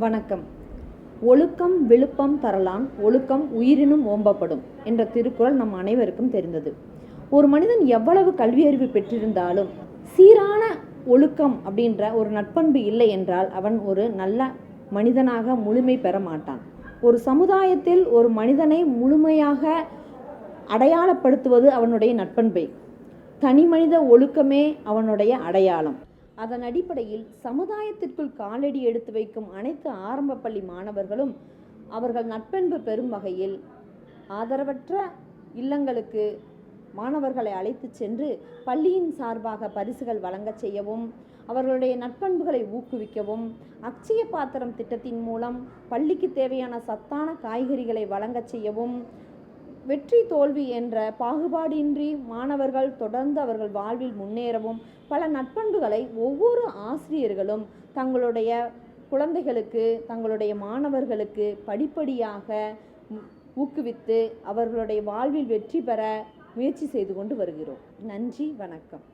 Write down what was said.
வணக்கம். ஒழுக்கம் விழுப்பம் தரலான், ஒழுக்கம் உயிரினும் ஓம்பப்படும் என்ற திருக்குறள் நம் அனைவருக்கும் தெரிந்தது. ஒரு மனிதன் எவ்வளவு கல்வியறிவு பெற்றிருந்தாலும் சீரான ஒழுக்கம் அப்படின்ற ஒரு நற்பண்பு இல்லை என்றால் அவன் ஒரு நல்ல மனிதனாக முழுமை பெற மாட்டான். ஒரு சமுதாயத்தில் ஒரு மனிதனை முழுமையாக அடையாளப்படுத்துவது அவனுடைய நற்பண்பை. தனி மனித ஒழுக்கமே அவனுடைய அடையாளம். அதன் அடிப்படையில் சமுதாயத்திற்குள் காலடி எடுத்து வைக்கும் அனைத்து ஆரம்ப பள்ளி மாணவர்களும் அவர்கள் நற்பண்பு பெறும் வகையில் ஆதரவற்ற இல்லங்களுக்கு மாணவர்களை அழைத்து சென்று பள்ளியின் சார்பாக பரிசுகள் வழங்கச் செய்யவும், அவர்களுடைய நற்பண்புகளை ஊக்குவிக்கவும், அக்ஷய பாத்திரம் திட்டத்தின் மூலம் பள்ளிக்கு தேவையான சத்தான காய்கறிகளை வழங்கச் செய்யவும், வெற்றி தோல்வி என்ற பாகுபாடின்றி மாணவர்கள் தொடர்ந்து அவர்கள் வாழ்வில் முன்னேறவும் பல நற்பண்புகளை ஒவ்வொரு ஆசிரியர்களும் தங்களுடைய குழந்தைகளுக்கு, தங்களுடைய மாணவர்களுக்கு படிப்படியாக ஊக்குவித்து அவர்களுடைய வாழ்வில் வெற்றி பெற முயற்சி செய்து கொண்டு வருகிறோம். நன்றி, வணக்கம்.